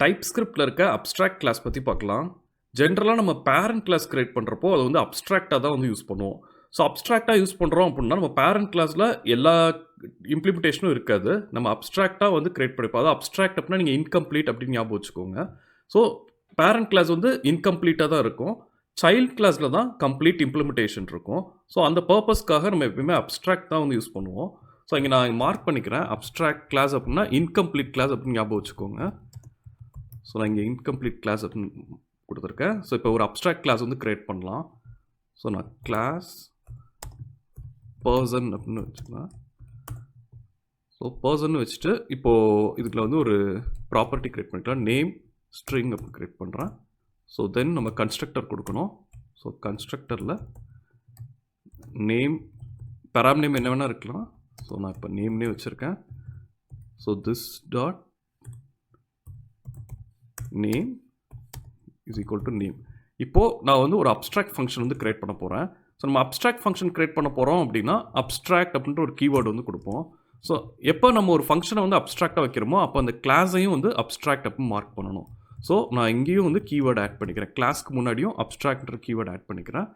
TypeScriptல இருக்க abstract class பற்றி பார்க்கலாம். ஜென்ரலாக நம்ம பேரண்ட் கிளாஸ் கிரியேட் பண்ணுறப்போ அதை வந்து அப்ஸ்ட்ராக்டாக தான் வந்து யூஸ் பண்ணுவோம். ஸோ அப்ஸ்ட்ராக்டாக யூஸ் பண்ணுறோம் அப்படின்னா நம்ம பேரண்ட் கிளாஸில் எல்லா இம்ப்ளிமெண்டேஷனும் இருக்காது. நம்ம அப்ஸ்ட்ராக்டாக வந்து கிரியேட் பண்ணிப்போம். அதாவது அப்ஸ்ட்ராக்ட் அப்படின்னா நீங்கள் இன்கம்ப்ளீட் அப்படின்னு ஞாபகம் வச்சுக்கோங்க. ஸோ பேரண்ட் கிளாஸ் வந்து இன்கம்ப்ளீட்டாக தான் இருக்கும். சைல்ட் கிளாஸில் தான் கம்ப்ளீட் இம்ப்ளிமெண்டேஷன் இருக்கும். ஸோ அந்த பர்பஸ்க்காக நம்ம எப்பயுமே அப்ஸ்ட்ராக்ட் தான் வந்து யூஸ் பண்ணுவோம். ஸோ இங்கே நான் மார்க் பண்ணிக்கிறேன். அப்ஸ்ட்ராக்ட் கிளாஸ் அப்படின்னா இன்கம்ப்ளீட் கிளாஸ் அப்படின்னு ஞாபகம் வச்சுக்கோங்க. ஸோ நான் இங்கே இன்கம்ப்ளீட் கிளாஸ் அப்படின்னு கொடுத்துருக்கேன். ஸோ இப்போ ஒரு அப்ஸ்ட்ராக்ட் கிளாஸ் வந்து கிரியேட் பண்ணலாம். ஸோ நான் கிளாஸ் பர்சன் அப்படின்னு வச்சுக்கலாம். ஸோ பர்சன் வச்சுட்டு இப்போது இதுக்குள்ள வந்து ஒரு ப்ராப்பர்ட்டி கிரியேட் பண்ணிக்கலாம். நேம் ஸ்ட்ரிங் அப்படின்னு கிரியேட் பண்ணுறேன். ஸோ தென் நம்ம கன்ஸ்ட்ரக்டர் கொடுக்கணும். ஸோ கன்ஸ்ட்ரக்டரில் நேம் பெராம் நேம் என்ன வேணால் இருக்கலாம். ஸோ நான் இப்போ நேம்னே வச்சுருக்கேன். So this dot name is equal to name. இப்போது நான் வந்து ஒரு அப்ஸ்ட்ராக்ட் ஃபங்க்ஷன் வந்து கிரியேட் பண்ண போகிறேன். ஸோ நம்ம அப்ஸ்ட்ராக்ட் ஃபங்க்ஷன் கிரியேட் பண்ண போகிறோம் அப்படின்னா அப்ஸ்ட்ராக்ட் அப்படின்ற ஒரு கீவேர்டு வந்து கொடுப்போம். ஸோ எப்போ நம்ம ஒரு ஃபங்க்ஷனை வந்து அப்ஸ்ட்ராக்டாக வைக்கிறோமோ அப்போ அந்த கிளாஸையும் வந்து அப்ஸ்ட்ராக்ட் அப்படின்னு மார்க் பண்ணணும். ஸோ நான் இங்கேயும் வந்து கீவேர்டு ஆட் பண்ணிக்கிறேன். கிளாஸ்க்கு முன்னாடியும் அப்ஸ்ட்ராக்ட்ன்ற கீவேர்டு ஆட் பண்ணிக்கிறேன்.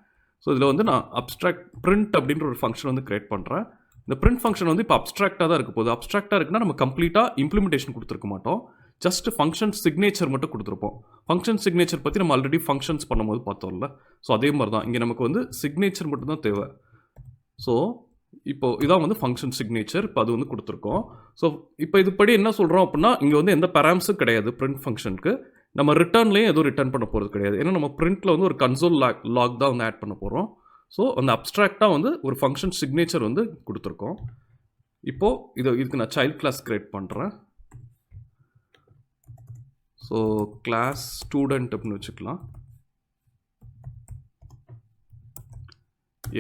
ஸோ இதில் வந்து நான் அப்ஸ்ட்ராக்ட் பிரிண்ட் அப்படின்ற ஒரு ஃபங்க்ஷன் வந்து கிரியேட் பண்ணுறேன். இந்த பிரிண்ட் ஃபங்க்ஷன் வந்து இப்போ அப்ஸ்ட்ராக்டாக தான் இருக்க போகுது. அப்ஸ்ட்ராக்டாக இருக்குன்னா நம்ம கம்ப்ளீட்டாக இம்ப்ளிமெண்டேஷன் கொடுத்துருக்க மாட்டோம். ஜஸ்ட் ஃபங்க்ஷன் சிக்னேச்சர் மட்டும் கொடுத்துருப்போம். ஃபங்க்ஷன் சிக்னேச்சர் பற்றி நம்ம ஆல்ரெடி ஃபங்க்ஷன்ஸ் பண்ணும்போது பார்த்தோம்ல. ஸோ அதே மாதிரி தான் இங்கே நமக்கு வந்து சிக்னேச்சர் மட்டும் தான் தேவை. ஸோ இப்போது இதான் வந்து ஃபங்க்ஷன் சிக்னேச்சர். இப்போ அது வந்து கொடுத்துருக்கோம். ஸோ இப்போ இதுபடி என்ன சொல்கிறோம் அப்படின்னா இங்கே வந்து எந்த பேராம்ஸும் கிடையாது பிரிண்ட் ஃபங்க்ஷனுக்கு. நம்ம ரிட்டர்ன்லேயும் எதுவும் ரிட்டர்ன் பண்ண போகிறது கிடையாது. ஏன்னா நம்ம பிரிண்ட்டில் வந்து ஒரு கன்சோல் லாக் தான் வந்து ஆட் பண்ண போகிறோம். ஸோ அந்த அப்ஸ்ட்ராக்டாக வந்து ஒரு ஃபங்க்ஷன் சிக்னேச்சர் வந்து கொடுத்துருக்கோம். இப்போது இதுக்கு நான் சைல்ட் கிளாஸ் கிரியேட் பண்ணுறேன். ஸோ கிளாஸ் ஸ்டூடெண்ட் அப்படின்னு வச்சுக்கலாம்.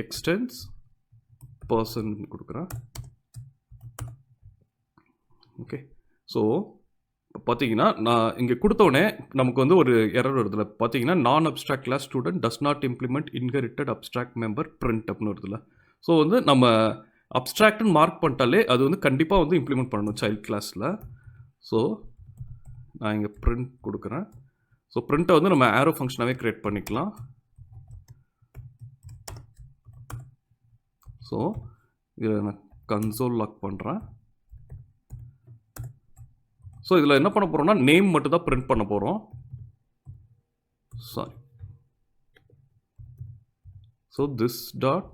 எக்ஸ்டென்ஸ் பர்சன் கொடுக்குறேன். ஓகே. ஸோ பார்த்தீங்கன்னா நான் இங்கே கொடுத்தோடனே நமக்கு வந்து ஒரு எரர் வருதுல. பார்த்தீங்கன்னா நான் abstract class student does not implement inherited abstract member print அப்படின்னு வருதுல. ஸோ வந்து நம்ம அப்ஸ்ட்ராக்ட்னு மார்க் பண்ணிட்டாலே அது வந்து கண்டிப்பாக வந்து இம்ப்ளிமெண்ட் பண்ணணும் சைல்ட் கிளாஸில். ஸோ நான் இங்கே பிரிண்ட் கொடுக்குறேன். ஸோ பிரிண்ட்டை வந்து நம்ம ஆரோ ஃபங்க்ஷனாகவே க்ரியேட் பண்ணிக்கலாம். ஸோ இதில் நான் கன்சோல் லாக் பண்ணுறேன். ஸோ இதில் என்ன பண்ண போகிறோம்னா நேம் மட்டும் தான் பிரிண்ட் பண்ண போகிறோம். Sorry. So this dot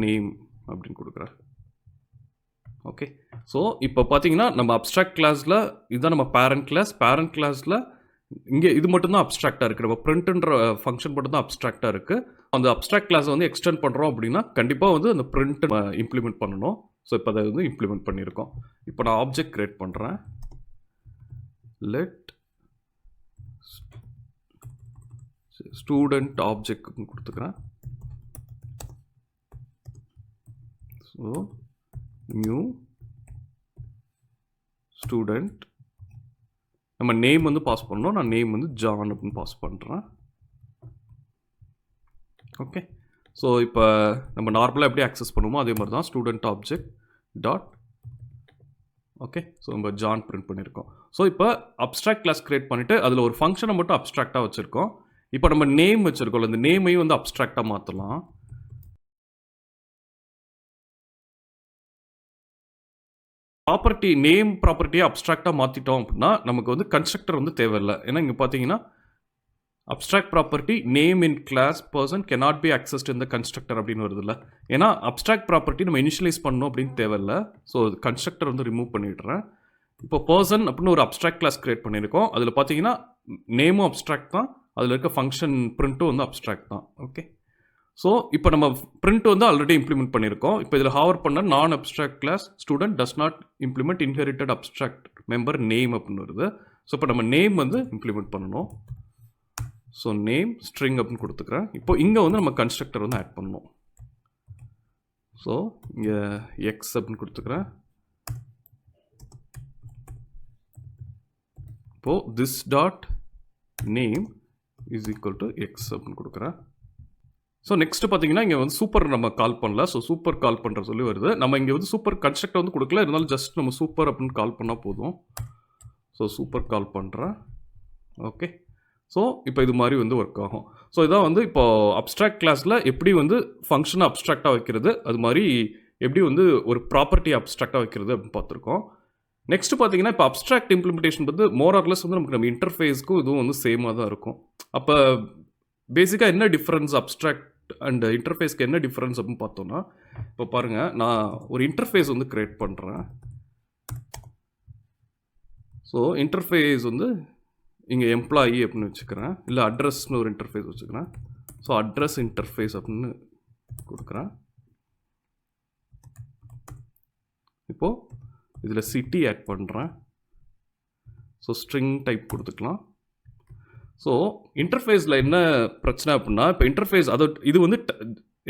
name அப்படின்னு கொடுக்குறேன். ஓகே. ஸோ இப்போ பார்த்தீங்கன்னா நம்ம அப்ஸ்ட்ராக்ட் கிளாஸில் இதுதான் நம்ம பேரண்ட் கிளாஸ். பேரண்ட் கிளாஸில் இங்கே இது மட்டும்தான் அப்ஸ்ட்ராக்டாக இருக்குது. நம்ம பிரிண்ட்ன்ற ஃபங்க்ஷன் மட்டும்தான் அப்ஸ்ட்ராக்டாக இருக்குது. அந்த அப்ஸ்ட்ராக்ட் கிளாஸை வந்து எக்ஸ்டெண்ட் பண்ணுறோம் அப்படின்னா கண்டிப்பாக வந்து அந்த பிரிண்ட் இம்ப்ளிமெண்ட் பண்ணணும். ஸோ இப்போ அதை வந்து இம்ப்ளிமெண்ட் பண்ணியிருக்கோம். இப்போ நான் ஆப்ஜெக்ட் கிரியேட் பண்ணுறேன். லெட் ஸ்டூடெண்ட் ஆப்ஜெக்ட் கொடுத்துக்கிறேன். ஸோ நியூ ஸ்டூடெண்ட் நம்ம நேம் வந்து பாஸ் பண்ணணும். நான் நேம் வந்து ஜான் அப்படின்னு பாஸ் பண்ணுறேன். ஓகே. ஸோ இப்போ நம்ம நார்மலாக எப்படி ஆக்சஸ் பண்ணுவோமோ அதே மாதிரி தான் student object dot. Okay. So நம்ம ஜான் பிரிண்ட் பண்ணியிருக்கோம். ஸோ இப்போ அப்ஸ்ட்ராக்ட் கிளாஸ் கிரியேட் பண்ணிவிட்டு அதில் ஒரு ஃபங்க்ஷனை மட்டும் அப்ஸ்ட்ராக்டாக வச்சுருக்கோம். இப்போ நம்ம நேம் வச்சுருக்கோம்ல, இந்த நேமையும் வந்து அப்ஸ்ட்ராக்டாக மாற்றலாம். ப்ராப்பர்ட்டி நேம் ப்ராப்பர்ட்டியை அப்ஸ்ட்ராக்டாக மாற்றிட்டோம் அப்படின்னா நமக்கு வந்து கன்ஸ்ட்ரக்டர் வந்து தேவையில்லை. ஏன்னா இங்கே பார்த்தீங்கன்னா abstract property name in class person cannot be accessed in the constructor அப்படின்னு வருதுல்ல. ஏன்னா அப்ஸ்ட்ராக்ட் ப்ராப்பர்ட்டி நம்ம இனிஷியலைஸ் பண்ணணும் அப்படின்னு தேவையில்லை. ஸோ கன்ஸ்ட்ரக்டர் வந்து ரிமூவ் பண்ணிடுறேன். இப்போ பர்சன் அப்படின்னு ஒரு அப்ஸ்ட்ராக்ட் கிளாஸ் கிரியேட் பண்ணியிருக்கோம். அதில் பார்த்தீங்கன்னா நேமும் அப்ஸ்ட்ராக்ட் தான், அதில் இருக்க ஃபங்க்ஷன் பிரிண்ட்டும் வந்து அப்ஸ்ட்ராக்ட் தான். ஓகே. ஸோ இப்போ நம்ம பிரிண்ட் வந்து ஆல்ரெடி இம்ப்ளிமெண்ட் பண்ணியிருக்கோம். இப்போ இதில் ஹவர் பண்ண நான் abstract class student does not implement inherited abstract member name அப்படின்னு வருது. ஸோ இப்போ நம்ம நேம் வந்து இம்ப்ளிமெண்ட் பண்ணணும். ஸோ நேம் ஸ்ட்ரிங் அப்படின்னு கொடுத்துக்கிறேன். இப்போ இங்கே வந்து நம்ம கன்ஸ்ட்ரக்டர் வந்து ஆட் பண்ணணும். ஸோ இங்கே எக்ஸ் அப்படின்னு கொடுத்துக்கிறேன். இப்போது this dot name is equal to X அப்படின்னு கொடுக்குறேன். ஸோ நெக்ஸ்ட் பார்த்தீங்கன்னா இங்கே வந்து சூப்பர் நம்ம கால் பண்ணல. ஸோ சூப்பர் கால் பண்ணுற சொல்லி வருது. நம்ம இங்கே வந்து சூப்பர் கன்ஸ்ட்ரக்டர் வந்து கொடுக்கல, இருந்தாலும் ஜஸ்ட் நம்ம சூப்பர் அப்படின்னு கால் பண்ணால் போதும். ஸோ சூப்பர் கால் பண்ணுறேன். ஓகே. ஸோ இப்போ இது மாதிரி வந்து ஒர்க் ஆகும். ஸோ இதான் வந்து இப்போ அப்ஸ்ட்ராக்ட் கிளாஸில் எப்படி வந்து ஃபங்க்ஷனை அப்ஸ்ட்ராக்டாக வைக்கிறது, அது மாதிரி எப்படி வந்து ஒரு ப்ராப்பர்ட்டி அப்ஸ்ட்ராக்டாக வைக்கிறது அப்படின்னு பார்த்துருக்கோம். நெக்ஸ்ட் பார்த்தீங்கன்னா இப்போ அப்ஸ்ட்ராக்ட் இம்ப்ளிமெண்டேஷன் வந்து மோர் ஆர்லெஸ் வந்து நமக்கு நம்ம இன்டர்ஃபேஸ்க்கும் இதுவும் வந்து சேமாக தான் இருக்கும். அப்போ பேசிக்காக என்ன டிஃப்ரென்ஸ் அப்ஸ்ட்ராக்ட் அண்ட் இன்டர்ஃபேஸ்க்கு என்ன டிஃப்ரென்ஸ் அப்படின்னு பார்த்தோம்னா, இப்போ பாருங்கள், நான் ஒரு இன்டர்ஃபேஸ் வந்து க்ரியேட் பண்ணுறேன். ஸோ இன்டர்ஃபேஸ் வந்து இங்கே எம்ப்ளாயி அப்படின்னு வச்சுக்கிறேன், இல்லை அட்ரஸ்னு ஒரு இன்டர்ஃபேஸ் வச்சுக்கிறேன். ஸோ அட்ரஸ் இன்டர்ஃபேஸ் அப்படின்னு கொடுக்குறேன். இப்போது இதில் சிட்டி ஆட் பண்ணுறேன். ஸோ ஸ்ட்ரிங் டைப் கொடுத்துக்கலாம். ஸோ இன்டர்ஃபேஸில் என்ன பிரச்சனை அப்படின்னா, இப்போ இன்டர்ஃபேஸ் இது வந்து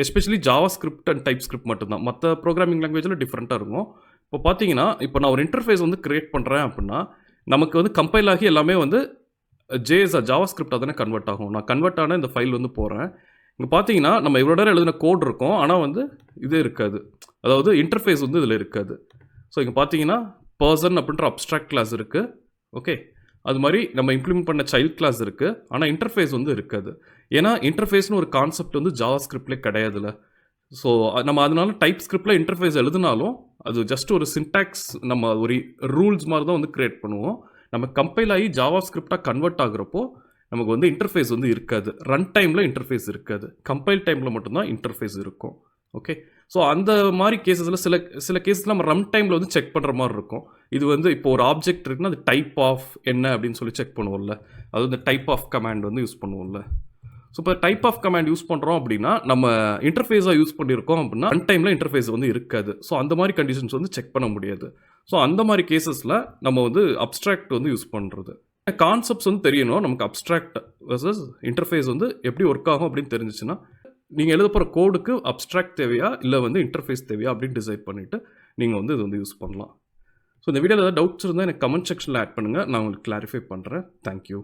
especially Java script and type script மட்டும்தான். மற்ற ப்ரோக்ராமிங் லாங்குவேஜில் டிஃப்ரெண்ட்டாக இருக்கும். இப்போ பார்த்தீங்கன்னா, இப்போ நான் ஒரு இன்டர்ஃபேஸ் வந்து க்ரியேட் பண்ணுறேன் அப்படின்னா, நமக்கு வந்து கம்பைல் ஆகி எல்லாமே வந்து ஜாவா ஸ்கிரிப்டாக தானே கன்வெர்ட் ஆகும். நான் கன்வெர்ட் ஆன இந்த ஃபைல் வந்து போகிறேன். இங்கே பார்த்தீங்கன்னா, நம்ம இவ்வளோ நேரம் எழுதின கோட் இருக்கும், ஆனால் வந்து இதே இருக்காது. அதாவது இன்டர்ஃபேஸ் வந்து இதில் இருக்காது. ஸோ இங்கே பார்த்தீங்கன்னா, பர்சன் அப்படின்ற அப்ஸ்ட்ராக்ட் கிளாஸ் இருக்குது. ஓகே, அது மாதிரி நம்ம இம்ப்ளிமெண்ட் பண்ண சைல்ட் கிளாஸ் இருக்குது, ஆனால் இன்டர்ஃபேஸ் வந்து இருக்காது. ஏன்னா இன்டர்ஃபேஸ்னு ஒரு கான்செப்ட் வந்து ஜாவா ஸ்கிரிப்ட்லேயே கிடையாதுல்ல. ஸோ நம்ம அதனால டைப் ஸ்கிரிப்டில் இன்டர்ஃபேஸ் எழுதினாலும் அது ஜஸ்ட் ஒரு சின்டாக்ஸ், நம்ம ஒரு ரூல்ஸ் மாதிரி தான் வந்து க்ரியேட் பண்ணுவோம். நம்ம கம்பைல் ஆகி ஜாவா ஸ்கிரிப்டாக கன்வெர்ட் ஆகுறப்போ நமக்கு வந்து இன்டர்ஃபேஸ் வந்து இருக்காது. ரன் டைமில் இன்டர்ஃபேஸ் இருக்காது, கம்பைல் டைமில் மட்டும்தான் இன்டர்ஃபேஸ் இருக்கும். ஓகே, ஸோ அந்த மாதிரி கேசஸில் சில கேஸில் நம்ம ரன் டைமில் வந்து செக் பண்ணுற மாதிரி இருக்கும். இது வந்து இப்போ ஒரு ஆப்ஜெக்ட் இருக்குன்னா அது டைப் ஆஃப் என்ன அப்படின்னு சொல்லி செக் பண்ணுவோம்ல, அது இந்த டைப் ஆஃப் கமாண்ட் வந்து யூஸ் பண்ணுவோம்ல. ஸோ இப்போ டைப் ஆஃப் கமாண்ட் யூஸ் பண்ணுறோம் அப்படின்னா நம்ம இன்டர்ஃபேஸாக யூஸ் பண்ணியிருக்கோம் அப்படின்னா ரன் டைமில் இன்டர்ஃபேஸ் வந்து இருக்காது. ஸோ அந்த மாதிரி கண்டிஷன்ஸ் வந்து செக் பண்ண முடியாது. ஸோ அந்த மாதிரி கேசஸில் நம்ம வந்து அப்ஸ்ட்ராக்ட் வந்து யூஸ் பண்ணுறது. கான்செப்ட்ஸ் வந்து தெரியணும் நமக்கு. அப்ஸ்ட்ராக்ட் வர்சஸ் இன்டர்ஃபேஸ் வந்து எப்படி ஒர்க் ஆகும் அப்படின்னு தெரிஞ்சிச்சுன்னா, நீங்கள் எழுத போகிற கோடுக்கு அப்ஸ்ட்ராக்ட் தேவையா இல்லை வந்து இன்டர்ஃபேஸ் தேவையா அப்படின்னு டிசைட் பண்ணிவிட்டு நீங்கள் வந்து இது வந்து யூஸ் பண்ணலாம். ஸோ இந்த வீடியோவில் ஏதாவது டவுட்ஸ் இருந்தால் எனக்கு கமெண்ட் செக்ஷனில் ஆட் பண்ணுங்கள், நான் உங்களுக்கு கிளாரிஃபை பண்ணுறேன். தேங்க்யூ.